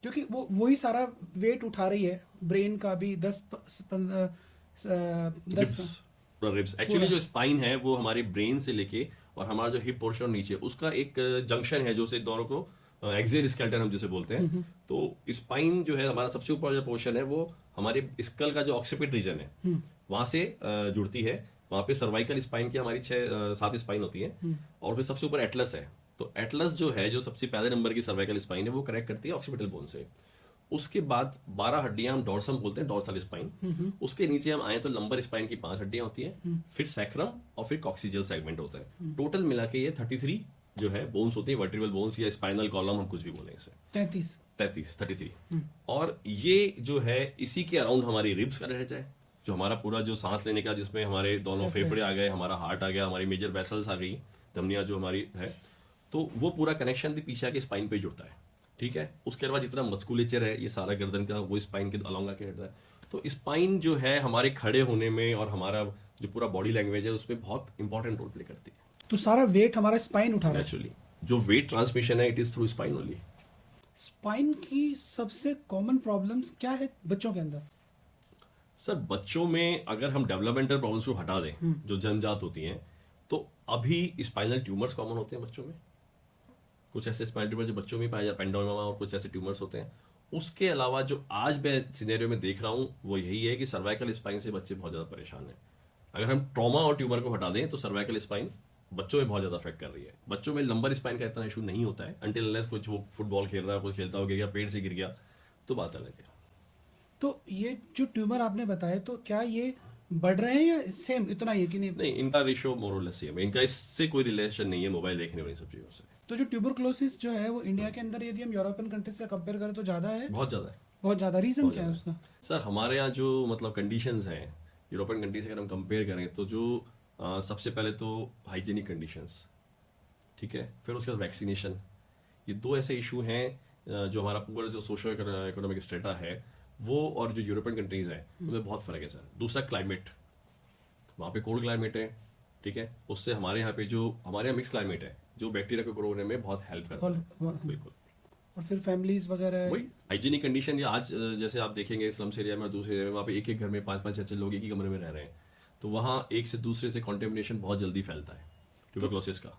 क्योंकि वो वही सारा वेट उठा रही है, ब्रेन का भी 10 रिब्स, पूरा रिब्स एक्चुअली पूरा। जो स्पाइन है वो हमारे ब्रेन से लेके और हमारा जो हिप पोर्शन और नीचे उसका एक जंक्शन है जो से दोनों को एक्सियल स्केलेटन हम जिसे बोलते हैं। तो स्पाइन जो है हमारा सबसे ऊपर जो पोर्शन है वो हमारे स्कल का जो ऑक्सीपिट रीजन है वहां से जुड़ती है। वहां पे सर्वाइकल स्पाइन की हमारी 6 7 स्पाइन होती है और फिर सबसे ऊपर एटलस है। तो एटलस जो है जो सबसे पहले नंबर की सर्वाइकल स्पाइन है वो कनेक्ट करती है ऑक्सीपिटल बोन से। उसके बाद 12 हड्डियां हम डॉर्सम बोलते हैं, डॉर्सल स्पाइन। उसके नीचे हम आए तो लंबर स्पाइन की 5 हड्डियां होती है, फिर सैक्रम और फिर कॉक्सिजियल सेगमेंट होता है। टोटल मिला के ये 33 जो है बोन्स होती है, वर्टिब्रल बोन्स या स्पाइनल कॉलम हम कुछ भी बोले इसे। 33 और ये जो है इसी के अराउंड हमारी रिब्स का रह जाए, जो हमारा पूरा जो सांस लेने का जिसमें हमारे दोनों फेफड़े आ गए, हमारा हार्ट आ गया, हमारी मेजर वेसल्स आ गई, धमनियां जो हमारी है, तो वो पूरा कनेक्शन भी पीछे के स्पाइन पे जुड़ता है। ठीक है, उसके बाद जितना मस्कुलेचर है ये सारा गर्दन का वो स्पाइन के अलोंग आके रहता है। तो स्पाइन जो है हमारे खड़े होने में और हमारा जो पूरा बॉडी लैंग्वेज है उसमें बहुत इंपॉर्टेंट रोल प्ले करती है। तो सारा वेट हमारा स्पाइन उठा रहा है। नेचुरली जो वेट ट्रांसमिशन है it is through spine only. Spine की सबसे कॉमन प्रॉब्लम्स क्या है बच्चों के अंदर? सर बच्चों में अगर हम डेवलपमेंटल प्रॉब्लम्स को हटा दें जो जन्मजात होती हैं, तो अभी स्पाइनल ट्यूमर्स कॉमन होते हैं बच्चों में। कुछ ऐसे स्पाइनल ट्यूमर जो बच्चों में पाए जाते हैं, पेंडोमा और कुछ ऐसे ट्यूमर्स होते हैं। उसके अलावा जो आज मैं सिनेरियो में देख रहा हूँ वो यही है कि सर्वाइकल स्पाइन से बच्चे बहुत ज्यादा परेशान हैं। अगर हम ट्रॉमा और ट्यूमर को हटा दें तो सर्वाइकल स्पाइन बच्चों में बहुत ज्यादा अफेक्ट कर रही है। बच्चों में लंबर स्पाइन का इतना इशू नहीं होता है अनटिल अनलेस कुछ वो फुटबॉल खेल रहा है, कुछ खेलता हो गिर गया, पेड़ से गिर गया, तो बात अलग है। तो ये जो ट्यूमर आपने बताया, तो क्या ये बढ़ रहे हैं या सेम इतना ही है कि नहीं? नहीं, इनका रेशियो मोरलेस सेम है, इनका इससे कोई रिलेशन नहीं है मोबाइल देखने वाली सब चीजों से। तो जो ट्यूबरक्लोसिस जो है वो इंडिया के अंदर यदि हम यूरोपियन कंट्री से कंपेयर करें तो ज़्यादा है? बहुत ज्यादा है। बहुत ज़्यादा। रीज़न बहुत क्या है ज्यादा उसका? है सर। हमारे यहाँ जो मतलब कंडीशंस हैं यूरोपियन कंट्री से अगर हम कंपेयर करें तो जो सबसे पहले तो हाइजीनिक कंडीशंस, ठीक है, फिर उसके बाद वैक्सीनेशन, ये दो ऐसे इशू हैं जो हमारा पूरा जो सोशो इकोनॉमिक स्टेटा है वो और जो यूरोपियन कंट्रीज है उनमें बहुत फर्क है सर। दूसरा क्लाइमेट, वहाँ पे कोल्ड क्लाइमेट है, ठीक है, उससे हमारे यहाँ पे जो हमारे यहाँ मिक्स क्लाइमेट है जो बैक्टीरिया को ग्रो होने में बहुत हेल्प करता है। बिल्कुल। और फिर फैमिलीज वगैरह? वही हाइजीनिक कंडीशन, या आज जैसे आप देखेंगे स्लम्स एरिया में और दूसरे एरिया में वहाँ पे एक एक घर में 5 5 6 6 लोग एक ही कमरे में रह रहे हैं, तो वहाँ एक से दूसरे से कॉन्टेमिनेशन बहुत जल्दी फैलता है तो ट्यूबरक्लोसिस का।